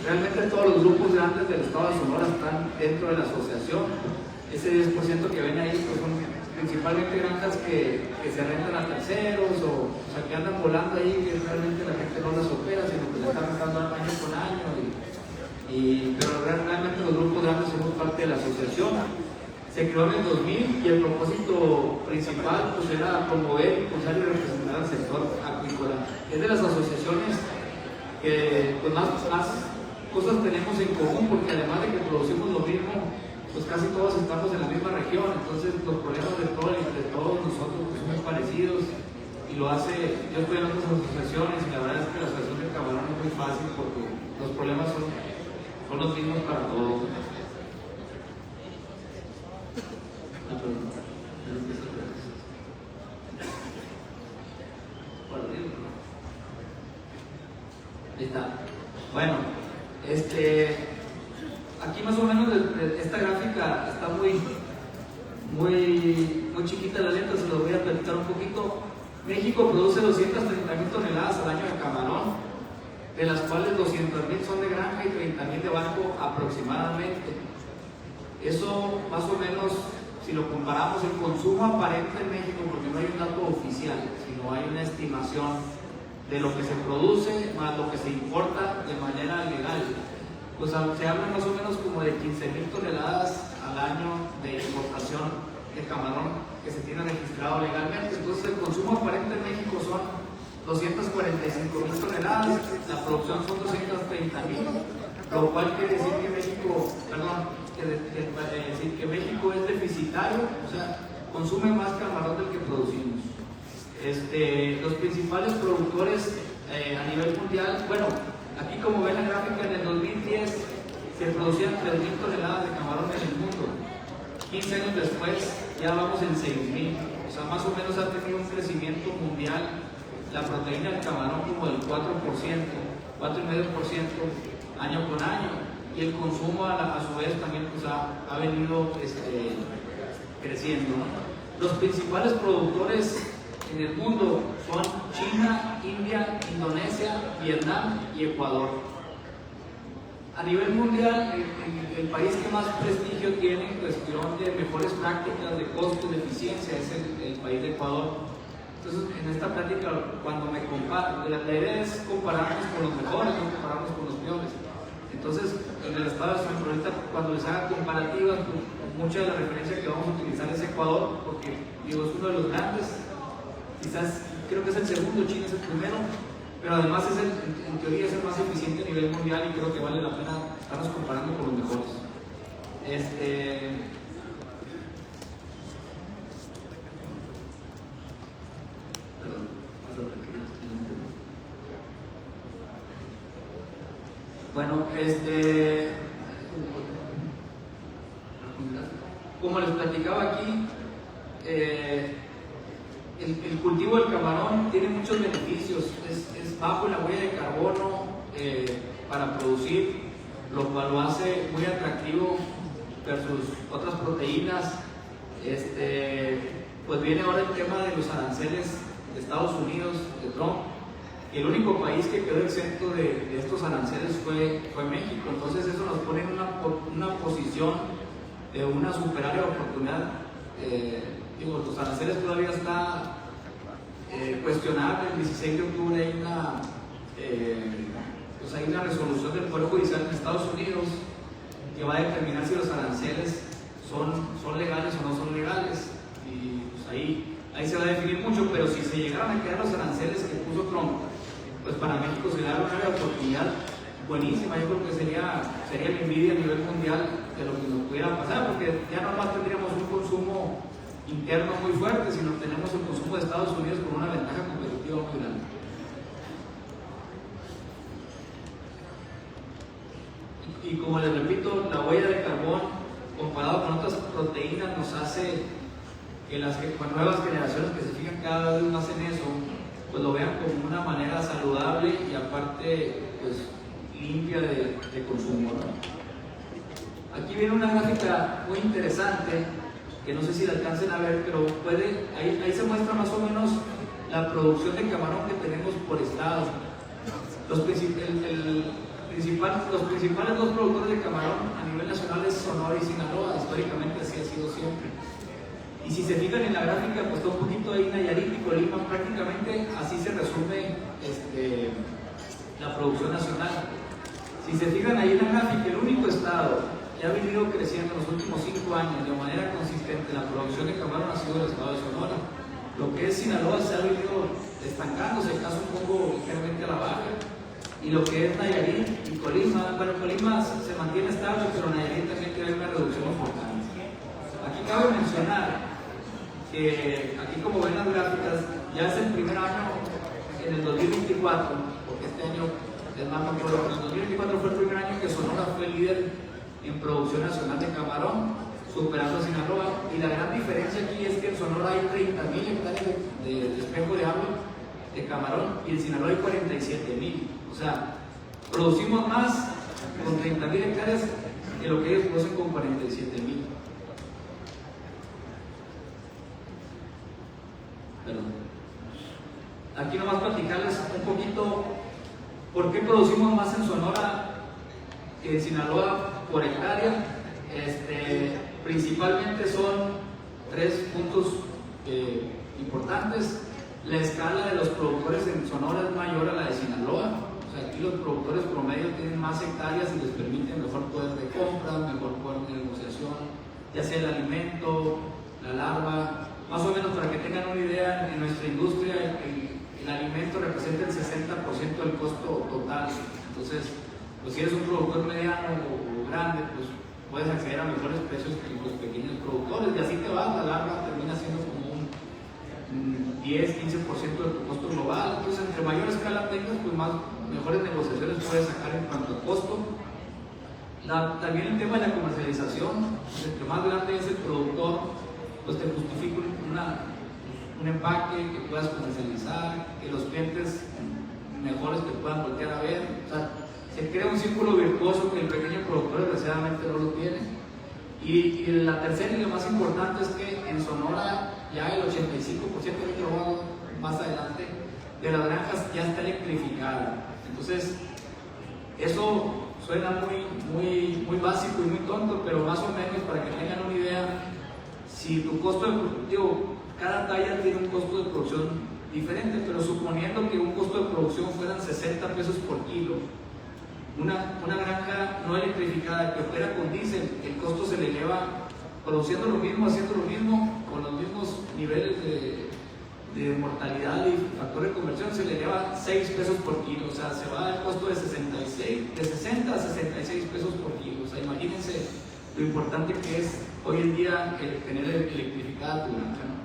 realmente todos los grupos grandes del estado de Sonora están dentro de la asociación. Ese 10% que ven ahí pues son principalmente granjas que se rentan a terceros o sea, que andan volando ahí, que realmente la gente no las opera, sino que las están rentando año con año. Pero realmente los grupos grandes somos parte de la asociación. Se creó en el 2000 y el propósito principal pues, era promover, impulsar y representar al sector acuícola. Es de las asociaciones que pues, más cosas tenemos en común, porque además de que producimos lo mismo, pues casi todos estamos en la misma región, entonces los problemas de todos nosotros pues, son muy parecidos y lo hace. Yo estoy en otras asociaciones y la verdad es que la asociación del camarón es muy fácil porque los problemas son los mismos para todos. Ahí está. Bueno, aquí más o menos esta gráfica está muy chiquita la letra, se los voy a platicar un poquito. México produce 230,000 toneladas al año de camarón, de las cuales 200,000 son de granja y 30,000 de banco aproximadamente. Eso más o menos, si lo comparamos, el consumo aparente en México, porque no hay un dato oficial, sino hay una estimación de lo que se produce más lo que se importa de manera legal, pues se habla más o menos como de 15,000 toneladas al año de importación de camarón que se tiene registrado legalmente. Entonces el consumo aparente en México son 245,000 toneladas, la producción son 230,000, lo cual quiere decir que México, que México es deficitario, o sea, consume más camarón del que producimos. Los principales productores a nivel mundial, bueno, aquí como ven la gráfica, en el 2010 se producían 3,000 toneladas de camarón en el mundo. 15 años después ya vamos en 6,000, o sea, más o menos ha tenido un crecimiento mundial la proteína del camarón como del 4,5% año con año, y el consumo a su vez también pues, ha venido creciendo, ¿no? Los principales productores en el mundo son China, India, Indonesia, Vietnam y Ecuador. A nivel mundial, el país que más prestigio tiene en cuestión de mejores prácticas de costo y de eficiencia es el país de Ecuador. Entonces, en esta plática, cuando me comparo, la idea es compararnos con los mejores, no compararnos con los peores. Entonces, en el estado de Sonora, ahorita, cuando les haga comparativas, pues, mucha de la referencia que vamos a utilizar es Ecuador, porque digo, es uno de los grandes. Quizás creo que es el segundo, China es el primero, pero además en teoría es el más eficiente a nivel mundial y creo que vale la pena estarnos comparando con los mejores. Bueno, como les platicaba aquí, el cultivo del camarón tiene muchos beneficios, es bajo en la huella de carbono para producir, lo cual lo hace muy atractivo versus otras proteínas. Pues viene ahora el tema de los aranceles de Estados Unidos, de Trump. El único país que quedó exento de estos aranceles fue México, entonces eso nos pone en una posición de una superaria oportunidad. Los aranceles todavía está cuestionable. El 16 de octubre hay una resolución del Poder Judicial de Estados Unidos que va a determinar si los aranceles son legales o no son legales, y pues ahí se va a definir mucho, pero si se llegaran a quedar los aranceles que puso Trump, pues para México sería una oportunidad buenísima. Yo creo que sería la envidia a nivel mundial de lo que nos pudiera pasar, porque ya no más tendríamos un consumo interno muy fuerte, sino tenemos el consumo de Estados Unidos con una ventaja competitiva muy grande. Y como les repito, la huella de carbón comparado con otras proteínas nos hace que las nuevas generaciones que se fijan cada vez más en eso, pues lo vean como una manera saludable y aparte pues limpia de consumo, ¿no? Aquí viene una gráfica muy interesante que no sé si la alcancen a ver, pero ahí se muestra más o menos la producción de camarón que tenemos por estado. El los principales dos productores de camarón a nivel nacional es Sonora y Sinaloa. Históricamente así ha sido siempre. Y si se fijan en la gráfica, pues está un poquito ahí Nayarit y Colima, prácticamente así se resume la producción nacional. Si se fijan ahí en la gráfica, el único estado que ha venido creciendo en los últimos 5 años de manera consistente la producción de camarón ha sido el estado de Sonora. Lo que es Sinaloa se ha venido estancando, se acaso un poco ligeramente a la baja. Y lo que es Nayarit y Colima, bueno, Colima se mantiene estable, pero Nayarit también tiene una reducción importante. Aquí cabe mencionar que, aquí como ven las gráficas, ya es el primer año en el 2024, porque este año es más macro, el 2024 fue el primer año que Sonora fue líder en producción nacional de camarón, superando a Sinaloa. Y la gran diferencia aquí es que en Sonora hay 30,000 hectáreas de espejo de agua de camarón y en Sinaloa hay 47,000. O sea, producimos más con 30,000 hectáreas que lo que ellos producen con 47,000. Perdón. Aquí nomás platicarles un poquito por qué producimos más en Sonora que en Sinaloa por hectárea. Principalmente son 3 puntos importantes. La escala de los productores en Sonora es mayor a la de Sinaloa. O sea, aquí los productores promedio tienen más hectáreas y les permiten mejor poder de compra, mejor poder de negociación, ya sea el alimento, la larva. Más o menos para que tengan una idea, en nuestra industria el alimento representa el 60% del costo total. Entonces, pues si eres un productor mediano o grande, pues puedes acceder a mejores precios que los pequeños productores, y así te vas, la larva termina siendo como un 10-15% de tu costo global. Entonces, entre mayor escala tengas, pues mejores negociaciones puedes sacar en cuanto a costo. También el tema de la comercialización, entre más grande es el productor, pues te justifica un empaque que puedas comercializar, que los clientes mejores te puedan voltear a ver. O sea, se crea un círculo virtuoso que el pequeño productor desgraciadamente no lo tiene. Y la tercera y la más importante es que en Sonora ya el 85% del trabajo más adelante de las granjas ya está electrificada. Entonces, eso suena muy básico y muy tonto, pero más o menos para que tengan una idea, si tu costo de producción, cada talla tiene un costo de producción diferente, pero suponiendo que un costo de producción fueran 60 pesos por kilo, una granja no electrificada que opera con diésel, el costo se le eleva produciendo lo mismo, haciendo lo mismo, con los mismos niveles de mortalidad y factor de conversión, se le eleva 6 pesos por kilo. O sea, se va el costo de 60 a 66 pesos por kilo. O sea, imagínense lo importante que es hoy en día el tener electrificada tu granja, ¿no?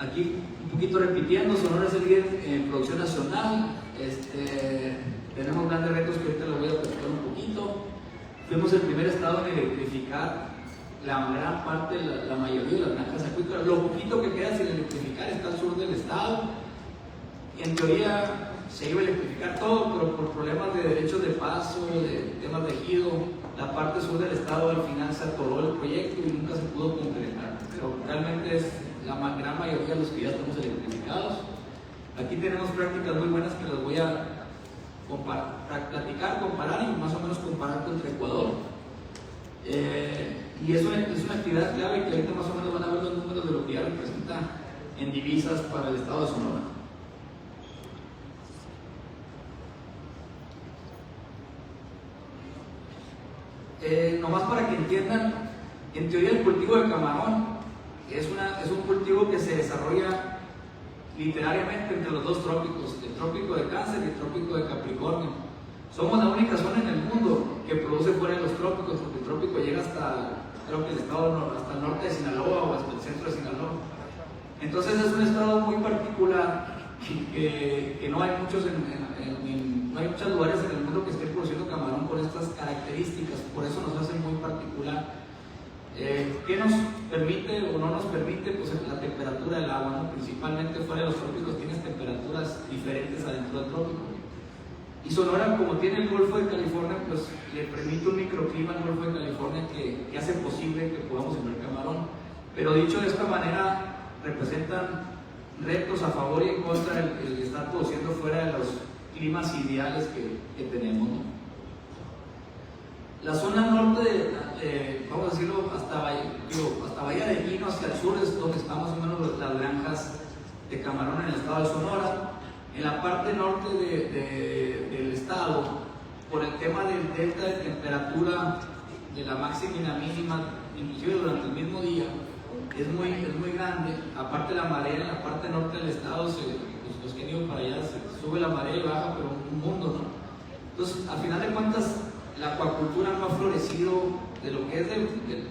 Aquí un poquito repitiendo, Sonora es el líder en producción nacional. Tenemos grandes retos que ahorita les voy a platicar un poquito. Fuimos el primer estado en electrificar la gran parte, la mayoría de las granjas acuícolas. Lo poquito que queda sin electrificar está al sur del estado. En teoría se iba a electrificar todo, pero por problemas de derechos de paso, de temas de ejido, la parte sur del estado al final se atoró el proyecto y nunca se pudo concretar. Pero realmente es la gran mayoría de los que ya estamos electrificados. Aquí tenemos prácticas muy buenas que las voy a platicar, comparar y más o menos comparar contra Ecuador. Y eso es una actividad clave que ahorita más o menos van a ver los números de lo que ya representa en divisas para el estado de Sonora. Nomás para que entiendan, en teoría el cultivo de camarón es un cultivo que se desarrolla literariamente entre los dos trópicos, el trópico de Cáncer y el trópico de Capricornio. Somos la única zona en el mundo que produce fuera de los trópicos, porque el trópico llega hasta, creo que el estado, hasta el norte de Sinaloa o hasta el centro de Sinaloa. Entonces es un estado muy particular que no hay no hay muchos lugares en el mundo que estén produciendo camarón con estas características, por eso nos hace muy particular. ¿Qué nos permite o no nos permite? Pues la temperatura del agua, ¿no? Principalmente fuera de los trópicos tienes temperaturas diferentes adentro del trópico. Y Sonora, como tiene el Golfo de California, pues le permite un microclima al Golfo de California que hace posible que podamos sembrar camarón. Pero dicho de esta manera, representan retos a favor y en contra el estar produciendo fuera de los climas ideales que tenemos, ¿no? La zona norte, vamos a decirlo, hasta Bahía de Quino, hacia el sur, es donde están más o menos las granjas de camarón en el estado de Sonora. En la parte norte del estado, por el tema del delta de temperatura de la máxima y la mínima, inclusive durante el mismo día, es muy grande. Aparte la marea en la parte norte del estado, pues, los que han ido para allá, se sube la marea y baja, pero un mundo, ¿no? Entonces, al final de cuentas, la acuacultura no ha florecido de lo que es del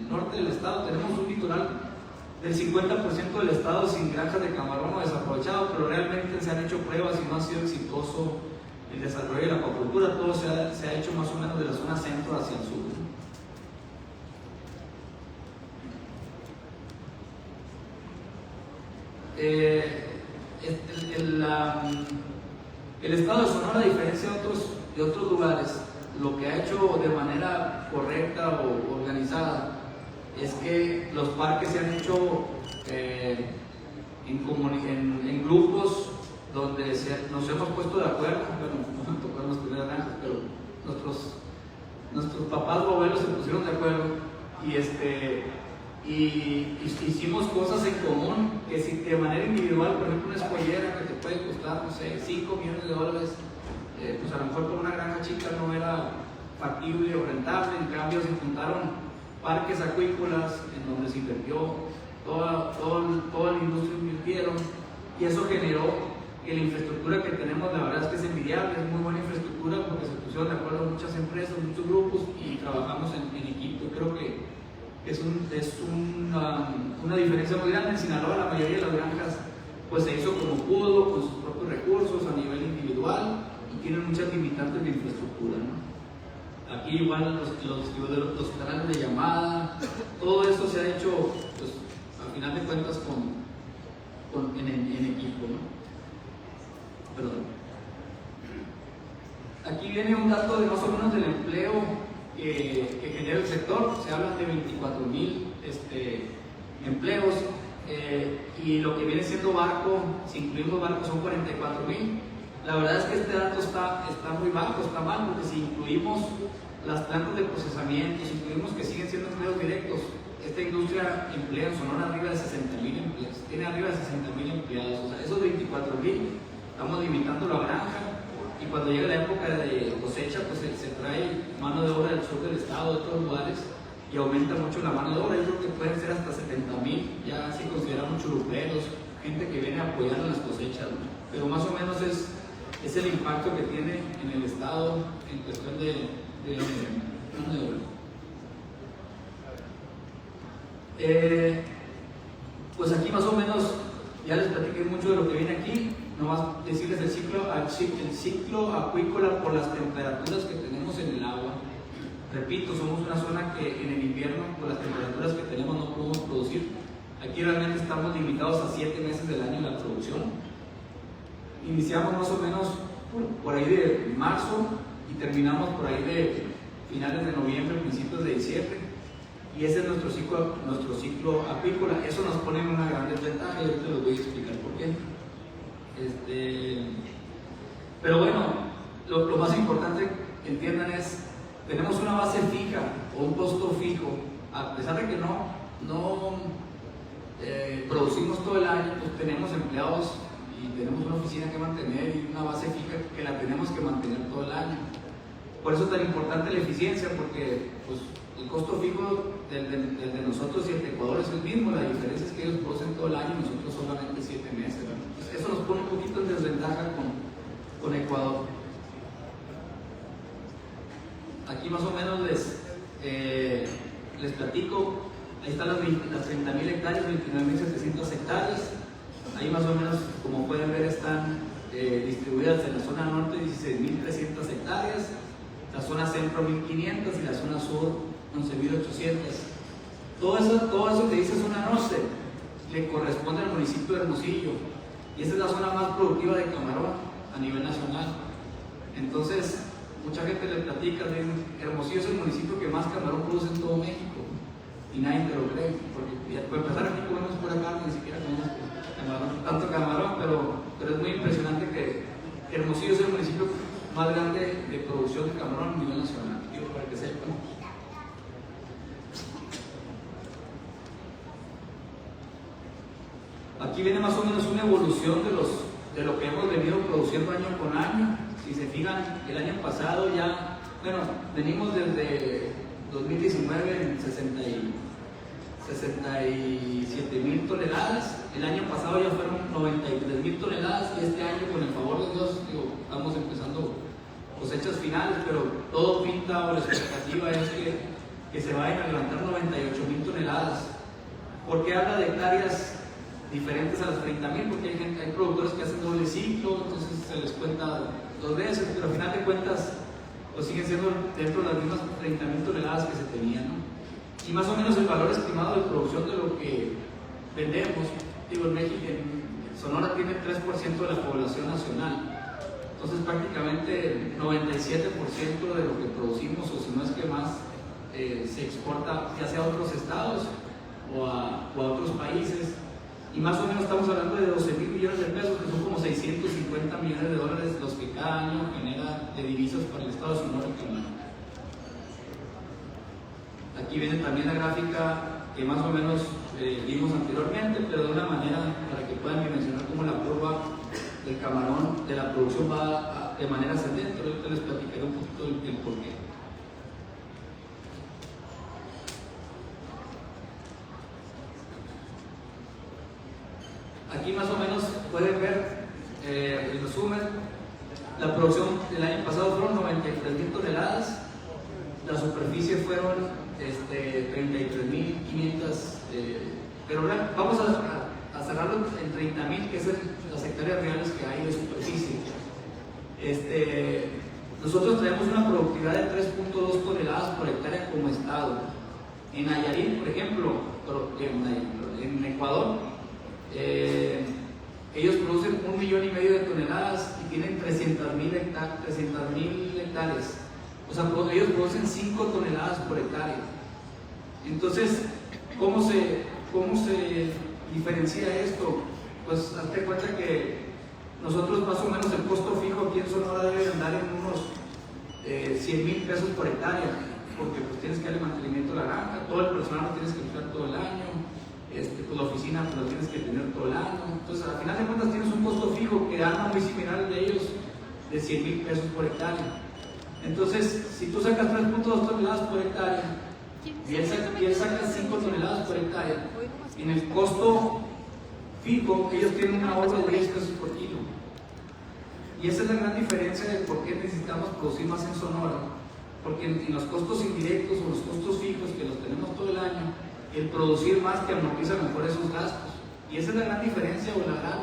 norte del estado. Tenemos un litoral del 50% del estado sin granjas de camarón o desaprovechado, pero realmente se han hecho pruebas y no ha sido exitoso el desarrollo de la acuacultura. Todo se ha hecho más o menos de la zona centro hacia el sur. El estado de Sonora, a diferencia de otros lugares, lo que ha hecho de manera correcta o organizada es que los parques se han hecho en grupos donde nos hemos puesto de acuerdo. Bueno, no me tocaron las primeras granjas, pero nuestros papás o abuelos se pusieron de acuerdo y hicimos cosas en común que si de manera individual, por ejemplo, una escollera que te puede costar, no sé, $5 millones, pues a lo mejor por una granja chica no era factible o rentable. En cambio se juntaron parques acuícolas en donde se invirtió, toda la industria invirtieron, y eso generó que la infraestructura que tenemos, la verdad es que es envidiable, es muy buena infraestructura porque se pusieron de acuerdo muchas empresas, muchos grupos y trabajamos en equipo. Creo que es una diferencia muy grande. En Sinaloa la mayoría de las granjas pues se hizo como pudo, con sus propios recursos a nivel individual, y tienen muchas limitantes de infraestructura, ¿no? Aquí igual los canales de llamada, todo esto se ha hecho, pues, al final de cuentas en equipo, ¿no? Perdón. Aquí viene un dato de más o menos del empleo que genera el sector. Se hablan de 24,000 empleos, y lo que viene siendo barco, si incluimos barcos, son 44,000. La verdad es que este dato está muy bajo, está mal, porque si incluimos las plantas de procesamiento, si incluimos que siguen siendo empleos directos, esta industria emplea en Sonora arriba de 60,000 empleos, tiene arriba de 60,000 empleados. O sea, esos 24,000 estamos limitando la granja, y cuando llega la época de cosecha, pues se trae mano de obra del sur del estado, de otros lugares, y aumenta mucho la mano de obra. Yo creo que pueden ser hasta 70,000, ya si consideramos churuperos, gente que viene a apoyar en las cosechas, ¿no? Pero más o menos es el impacto que tiene en el estado en cuestión de mano de obra. Pues aquí más o menos ya les platiqué mucho de lo que viene aquí. Nomás decirles el ciclo acuícola por las temperaturas que tenemos en el agua. Repito, somos una zona que en el invierno, por las temperaturas que tenemos, no podemos producir. Aquí realmente estamos limitados a 7 meses del año en la producción. Iniciamos más o menos por ahí de marzo y terminamos por ahí de finales de noviembre, principios de diciembre. Y ese es nuestro ciclo apícola. Eso nos pone en una gran desventaja, y ahorita les voy a explicar por qué. Pero bueno, lo más importante que entiendan es, tenemos una base fija o un costo fijo. A pesar de que no producimos todo el año, pues tenemos empleados y tenemos una oficina que mantener y una base fija que la tenemos que mantener todo el año. Por eso es tan importante la eficiencia, porque pues, el costo fijo de nosotros y el de Ecuador es el mismo. La diferencia es que ellos producen todo el año y nosotros solamente 7 meses, ¿verdad? Entonces, eso nos pone un poquito en desventaja con Ecuador. Aquí más o menos les platico. Ahí están las 30,000 hectáreas, 29,700 hectáreas. Ahí más o menos, como pueden ver, están distribuidas en la zona norte 16,300 hectáreas, la zona centro 1,500 y la zona sur 11,800. Todo eso que dice zona norte le corresponde al municipio de Hermosillo, y esa es la zona más productiva de camarón a nivel nacional. Entonces, mucha gente le platica, Hermosillo es el municipio que más camarón produce en todo México, y nadie te lo cree, porque para empezar aquí comemos pura carne, ni siquiera comemos tanto camarón, pero es muy impresionante que Hermosillo es el municipio más grande de producción de camarón a nivel nacional, digo, para que sepan. Aquí viene más o menos una evolución de lo que hemos venido produciendo año con año. Si se fijan, el año pasado ya, bueno, venimos desde 2019 en 67,000 toneladas. El año pasado ya fueron 93,000 toneladas y este año, con el favor de Dios, digo, estamos empezando cosechas finales, pero todo pinta, o la expectativa es que se vayan a levantar 98,000 toneladas. ¿Por qué habla de hectáreas diferentes a las 30,000? Porque hay productores que hacen doble ciclo, entonces se les cuenta 2 veces, pero al final de cuentas pues siguen siendo dentro de las mismas 30,000 toneladas que se tenían, ¿no? Y más o menos el valor estimado de producción de lo que vendemos, digo, en México, en Sonora tiene 3% de la población nacional, entonces prácticamente el 97% de lo que producimos, o si no es que más, se exporta ya sea a otros estados o a otros países. Y más o menos estamos hablando de 12,000 millones de pesos, que son como 650 millones de dólares los que cada año genera de divisas para el estado de Sonora y Quintana. Aquí viene también la gráfica que más o menos vimos anteriormente, pero de una manera para que puedan dimensionar cómo la curva del camarón de la producción va de manera ascendente. Ahorita les platicaré un poquito del porqué. Aquí más o menos pueden ver el resumen. La producción del año pasado fueron 93,000 toneladas, la superficie fueron 33,500, pero ahora vamos a cerrarlo en 30,000, que es las hectáreas reales que hay de superficie. Nosotros tenemos una productividad de 3.2 toneladas por hectárea como estado. En Nayarit, por ejemplo, en Ecuador, ellos producen 1,5 millones de toneladas y tienen 300,000 hectáreas. O sea, ellos producen 5 toneladas por hectárea. Entonces, ¿cómo se diferencia esto? Pues hazte cuenta que nosotros más o menos el costo fijo aquí en Sonora debe andar en unos 100,000 pesos por hectárea, porque pues tienes que darle mantenimiento a la granja, todo el personal lo tienes que usar todo el año. Pues la oficina pues, lo tienes que tener todo el año. Entonces, al final de cuentas, tienes un costo fijo que anda muy similar al de ellos, de 100,000 pesos por hectárea. Entonces, si tú sacas 3.2 toneladas por hectárea y él saca 5 toneladas por hectárea, en el costo fijo, ellos tienen un ahorro de 10 pesos por kilo. Y esa es la gran diferencia de por qué necesitamos producir más en Sonora, porque en los costos indirectos o los costos fijos que los tenemos todo el año, el producir más te amortiza mejor esos gastos. Y esa es la gran diferencia, o la gran.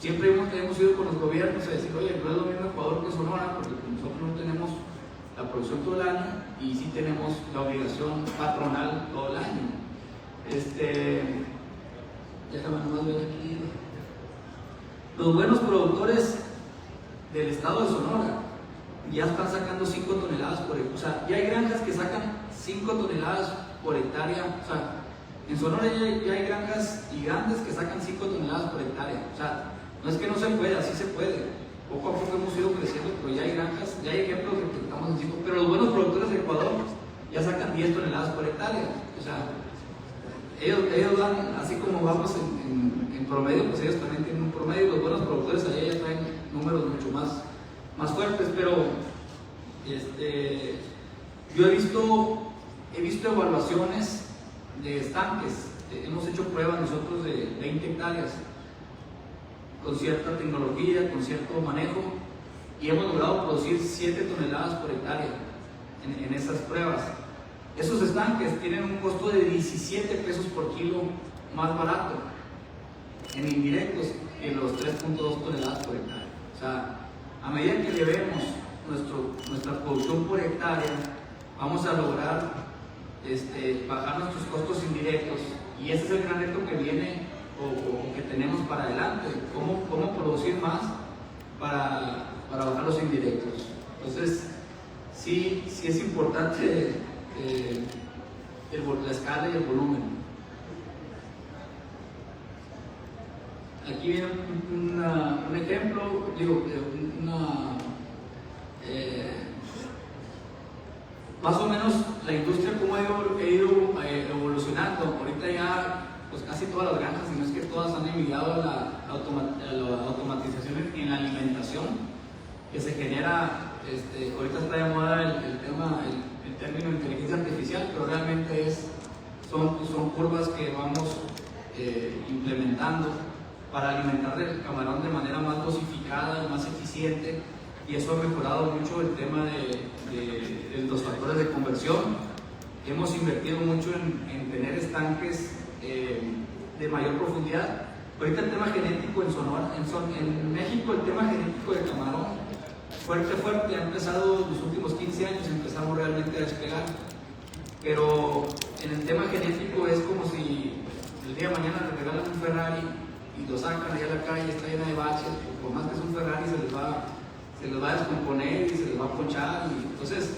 Siempre hemos ido con los gobiernos a decir, oye, no es lo mismo Ecuador que Sonora, porque nosotros no tenemos la producción todo el año y sí tenemos la obligación patronal todo el año. Déjame nomás ver aquí. Los buenos productores del estado de Sonora ya están sacando 5 toneladas por hectárea. O sea, ya hay granjas que sacan 5 toneladas por hectárea. O sea, en Sonora ya hay granjas y grandes que sacan 5 toneladas por hectárea. O sea, no es que no se pueda, sí se puede. Poco a poco hemos ido creciendo, pero ya hay granjas, ya hay ejemplos de que estamos en 5. Pero los buenos productores de Ecuador ya sacan 10 toneladas por hectárea. O sea, ellos van, así como vamos en promedio, pues ellos también tienen un promedio. Los buenos productores allá ya traen números mucho más fuertes, pero yo he visto evaluaciones de estanques. Hemos hecho pruebas nosotros de 20 hectáreas con cierta tecnología, con cierto manejo, y hemos logrado producir 7 toneladas por hectárea en esas pruebas. Esos estanques tienen un costo de 17 pesos por kilo más barato en indirectos que los 3.2 toneladas por hectárea. O sea, a medida que llevemos nuestra producción por hectárea, vamos a lograr bajar nuestros costos indirectos, y ese es el gran reto que viene o que tenemos para adelante, cómo producir más para bajar los indirectos. Entonces, sí es importante la escala y el volumen. aquí viene un ejemplo, digo, más o menos la industria cómo ha ido evolucionando. Ahorita ya pues casi todas las granjas, si no es que todas, han emigrado a la automatización en la alimentación, que se genera, ahorita está de moda el término inteligencia artificial, pero realmente son curvas que vamos implementando para alimentar el camarón de manera más dosificada, más eficiente, y eso ha mejorado mucho el tema de los factores de conversión. Hemos invertido mucho en tener estanques de mayor profundidad. Ahorita el tema genético en Sonora, en México, el tema genético de camarón fuerte ha empezado los últimos 15 años, empezamos realmente a despegar, pero en el tema genético es como si el día de mañana te regalan un Ferrari y lo sacan allá a la calle, está llena de baches, por más que es un Ferrari se les va a descomponer y se les va a ponchar, y entonces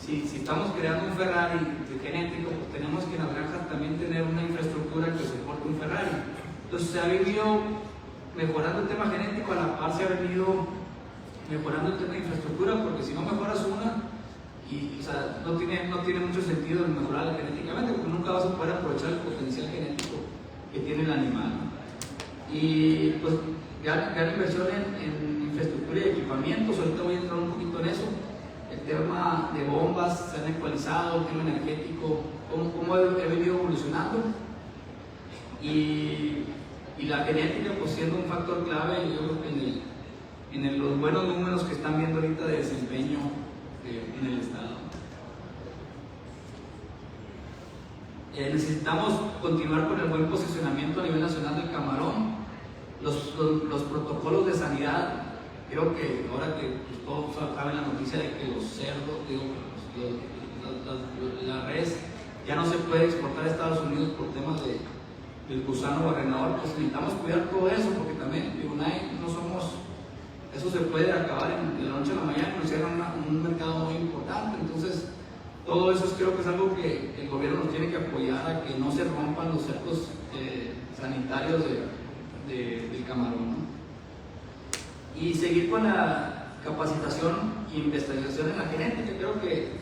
si estamos creando un Ferrari genético, pues tenemos que en las granjas también tener una infraestructura que soporte un Ferrari. Entonces se ha venido mejorando el tema genético, a la par se ha venido mejorando el tema de infraestructura, porque si no mejoras una, o sea, no tiene mucho sentido mejorarla genéticamente, porque nunca vas a poder aprovechar el potencial genético que tiene el animal, ¿no? Y pues gran inversión en infraestructura y equipamientos. Ahorita voy a entrar un poquito en eso. El tema de bombas se han actualizado, el tema energético, cómo he venido evolucionando, y la genética pues siendo un factor clave, yo creo que en los buenos números que están viendo ahorita de desempeño en el estado. Necesitamos continuar con el buen posicionamiento a nivel nacional del camarón. Los protocolos de sanidad, creo que ahora que pues, todos saben la noticia de que los cerdos, la res, ya no se puede exportar a Estados Unidos por temas del gusano barrenador, pues necesitamos cuidar todo eso, porque también, no somos, eso se puede acabar de la noche a la mañana, nos cierran un mercado muy importante. Entonces todo eso creo que es algo que el gobierno nos tiene que apoyar, a que no se rompan los cercos sanitarios del camarón, ¿no? Y seguir con la capacitación e investigación en la genética. Creo que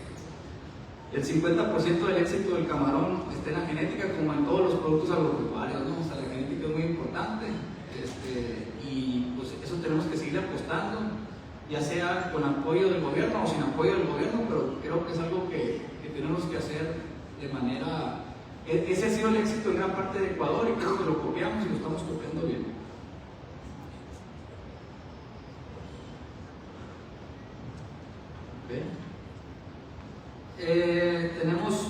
el 50% del éxito del camarón está en la genética, como en todos los productos agropecuarios, ¿no? O sea, la genética es muy importante, y pues eso tenemos que seguir apostando, ya sea con apoyo del gobierno o sin apoyo del gobierno, pero creo que es algo que tenemos que hacer de manera... Ese ha sido el éxito en gran parte de Ecuador, y creo que lo copiamos y lo estamos copiando bien. Tenemos,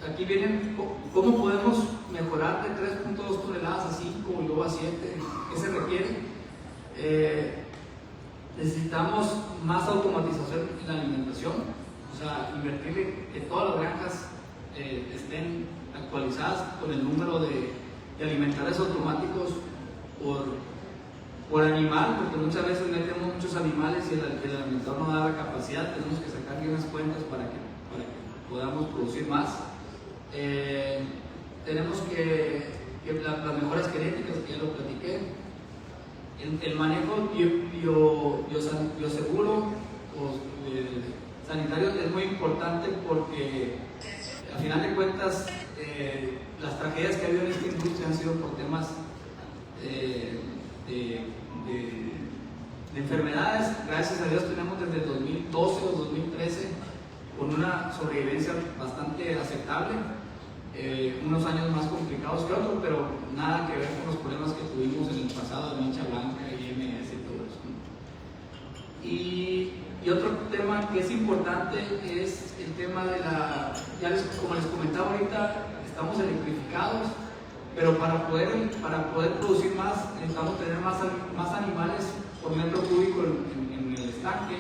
aquí vienen cómo podemos mejorar de 3.2 toneladas a 5 y luego a 7, ¿qué se requiere? Necesitamos más automatización en la alimentación, o sea, invertirle que todas las granjas estén actualizadas con el número de alimentadores automáticos por animal, porque muchas veces metemos muchos animales y el alimentador no da la capacidad. Tenemos que sacar bien las cuentas para que podamos producir más. Tenemos que las mejoras genéticas, que ya lo platiqué. El manejo bioseguro sanitario es muy importante, porque al final de cuentas las tragedias que ha habido en esta industria han sido por temas de enfermedades. Gracias a Dios tenemos desde el 2012 o 2013 con una sobrevivencia bastante aceptable, unos años más complicados que otros, pero nada que ver con los problemas que tuvimos en el pasado de mancha blanca y MS y todo eso, ¿no? Y otro tema que es importante es el tema de como les comentaba ahorita, estamos electrificados, pero para poder producir más necesitamos tener más animales por metro cúbico en el estanque,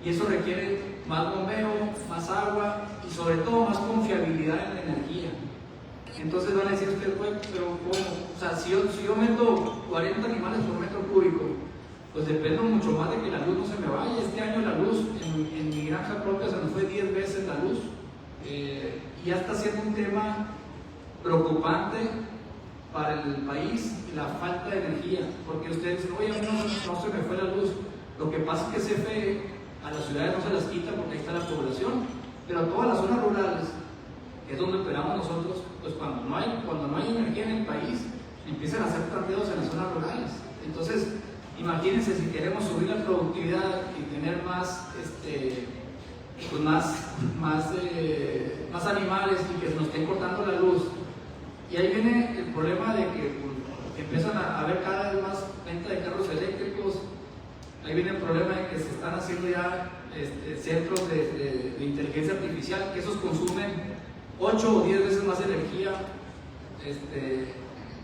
y eso requiere más bombeo, más agua y sobre todo más confiabilidad en la energía. Entonces van a decir ustedes, pero ¿cómo? O sea, si yo meto 40 animales por metro cúbico, pues dependo mucho más de que la luz no se me vaya. Este año la luz en mi granja propia se nos fue 10 veces la luz, y ya está siendo un tema preocupante para el país, la falta de energía, porque ustedes dicen, oye, a mí no se me fue la luz. Lo que pasa es que CFE a las ciudades no se las quita porque ahí está la población, pero a todas las zonas rurales, que es donde operamos nosotros, pues cuando no hay energía en el país, empiezan a hacer tanteos en las zonas rurales. Entonces, imagínense si queremos subir la productividad y tener más, pues más animales y que se nos estén cortando la luz. Y ahí viene el problema de que empiezan a haber cada vez más venta de carros eléctricos. Ahí viene el problema de que se están haciendo ya centros de inteligencia artificial, que esos consumen 8 o 10 veces más energía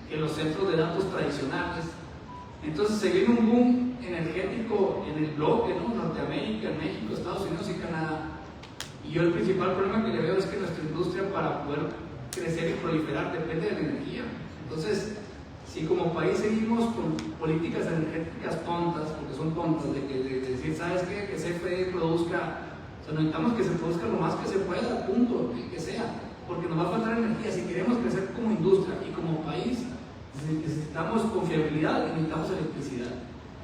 que los centros de datos tradicionales. Entonces se viene un boom energético en el bloque, ¿no? Norteamérica, en México, Estados Unidos y Canadá. Y yo el principal problema que le veo es que nuestra industria, para poder crecer y proliferar, depende de la energía. Entonces, si como país seguimos con políticas energéticas tontas, porque son tontas, de decir, ¿sabes qué? Que CFE produzca, o sea, necesitamos que se produzca lo más que se pueda, punto, que sea, porque nos va a faltar energía. Si queremos crecer como industria y como país, necesitamos confiabilidad y necesitamos electricidad.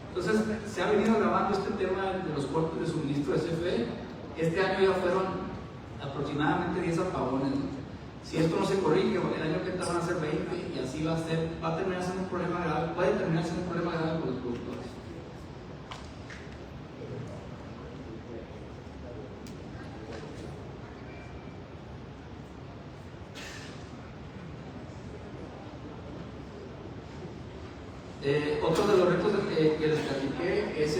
Entonces, se ha venido grabando este tema de los cortes de suministro de CFE. Este año ya fueron aproximadamente 10 apagones, ¿no? Si esto no se corrige, el año que entra van a ser 20 y así va a terminar siendo un problema grave, puede terminar siendo un problema grave para los productores. Otro de los retos que les platiqué es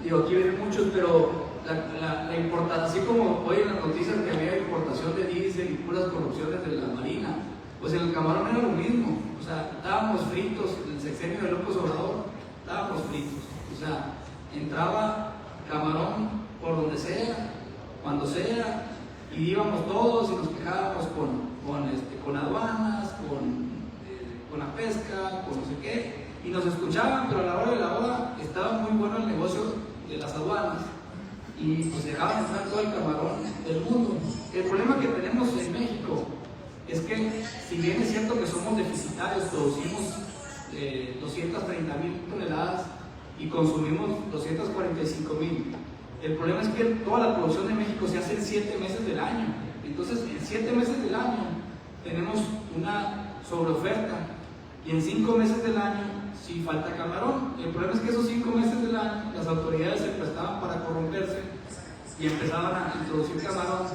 digo, aquí vienen muchos, pero la importación, así como hoy en las noticias que había importación de diésel y puras corrupciones de la Marina, pues en el camarón era lo mismo. O sea, estábamos fritos, en el sexenio de López Obrador, estábamos fritos. O sea, entraba camarón por donde sea, cuando sea, y íbamos todos y nos quejábamos con aduanas, con la pesca, con no sé qué, y nos escuchaban, pero a la hora de la hora estaba muy bueno el negocio de las aduanas y pues dejaban entrar todo el camarón del mundo. El problema que tenemos en México es que, si bien es cierto que somos deficitarios, producimos 230,000 toneladas y consumimos 245,000. El problema es que toda la producción de México se hace en 7 meses del año. Entonces, en 7 meses del año tenemos una sobreoferta y en 5 meses del año sí falta camarón. El problema es que esos 5 meses del año las autoridades se prestaban para corromperse y empezaban a introducir camarón.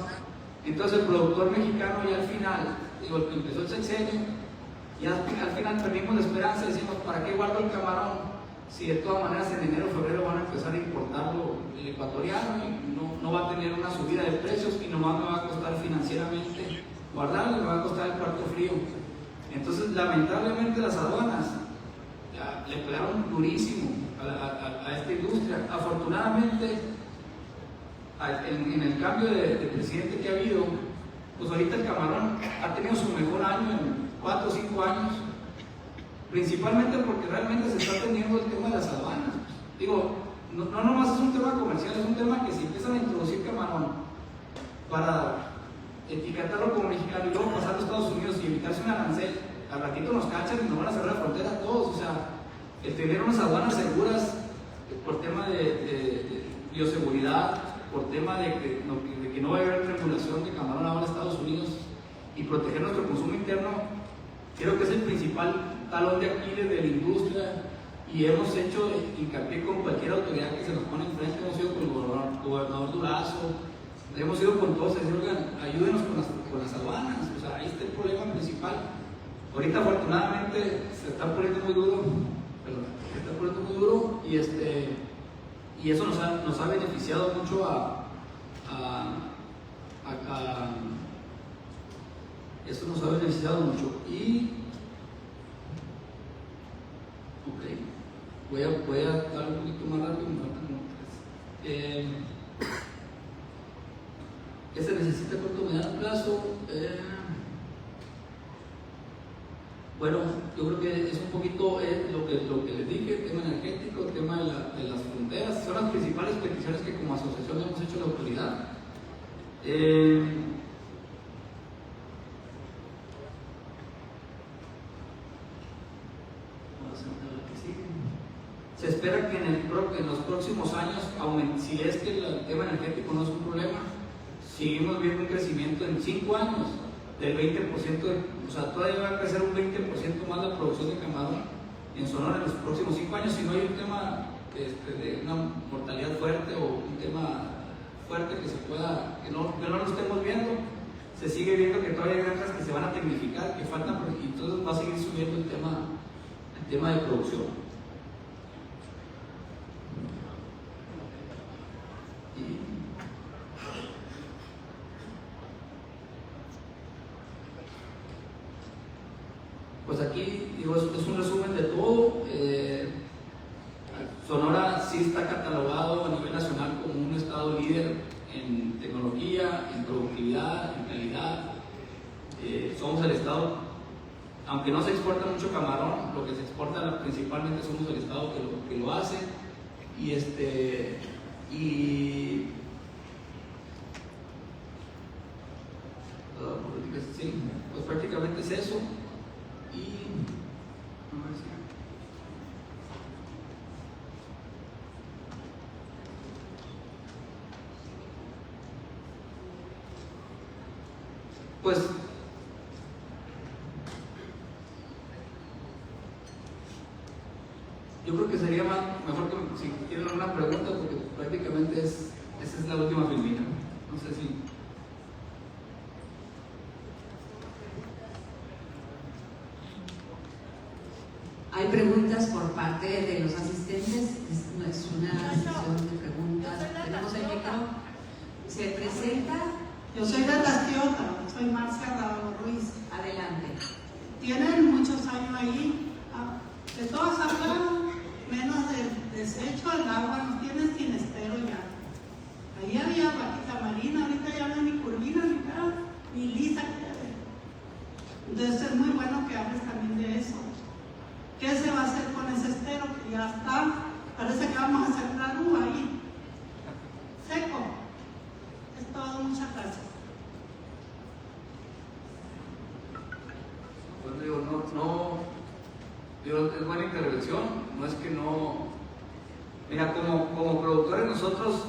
Entonces el productor mexicano ya al final, empezó el sexenio, y al final perdimos la esperanza, decimos, ¿para qué guardo el camarón? Si de todas maneras en enero o febrero van a empezar a importarlo el ecuatoriano y no va a tener una subida de precios y nomás me va a costar financieramente guardarlo, me va a costar el cuarto frío. Entonces, lamentablemente, las aduanas le pegaron durísimo a esta industria. Afortunadamente, en el cambio de presidente que ha habido, pues ahorita el camarón ha tenido su mejor año en 4 o 5 años, principalmente porque realmente se está atendiendo el tema de las aduanas. Digo, no nomás es un tema comercial, es un tema que si empiezan a introducir camarón para etiquetarlo como mexicano y luego pasar a Estados Unidos y evitarse un arancel, al ratito nos cachan y nos van a cerrar la frontera a todos. O sea, el tener unas aduanas seguras por tema de bioseguridad, por tema de que no va a haber regulación de camarón ahora en Estados Unidos y proteger nuestro consumo interno, creo que es el principal talón de Aquiles de la industria, y hemos hecho hincapié con cualquier autoridad que se nos pone enfrente. Hemos ido con el gobernador Durazo, hemos ido con todos, decir, oigan, ayúdenos con las aduanas. O sea, ahí está el problema principal. Ahorita afortunadamente se está poniendo muy duro, y eso nos ha beneficiado mucho eso nos ha beneficiado mucho. Y voy a dar un poquito más rápido, me faltan como 3. ¿Qué se necesita a corto o mediano plazo? Bueno, yo creo que es un poquito lo que les dije, el tema energético, el tema de las fronteras, son las principales peticiones que como asociación hemos hecho a la autoridad. Se espera que en los próximos años, si es que el tema energético no es un problema, seguimos viendo un crecimiento en 5 años del 20%, o sea, todavía va a crecer un 20% más la producción de camarón en Sonora en los próximos 5 años, si no hay un tema de una mortalidad fuerte o un tema fuerte que no lo estemos viendo. Se sigue viendo que todavía hay granjas que se van a tecnificar, que faltan, y entonces va a seguir subiendo el tema de producción. Pues aquí digo, es un resumen de todo. Sonora sí está catalogado a nivel nacional como un estado líder en tecnología, en productividad, en calidad. Somos el estado, aunque no se exporta mucho camarón, lo que se exporta principalmente somos el estado que lo hace. Sí, pues prácticamente es eso. Pues yo creo que sería mejor que si tienen alguna pregunta, porque prácticamente esa es la última filmina. No sé si. Hay preguntas por parte de los asistentes. No es una sesión de preguntas. Tenemos el micro. Se presenta. Yo soy de Tastiota, soy Marcia Rado Ruiz. Adelante. Tienen muchos años ahí. De todos hablaron, menos del desecho, el agua no tiene sinestero ya. Ahí había vaquita marina, ahorita ya no hay ni curvina, ni nada, ni lisa. Entonces es muy bueno que hables también de eso. ¿Qué se va a hacer con ese estero que ya está? Parece que vamos a sembrar uva ahí. Seco. Es todo, muchas gracias. Pues digo, es buena intervención, no es que no. Mira, como productores nosotros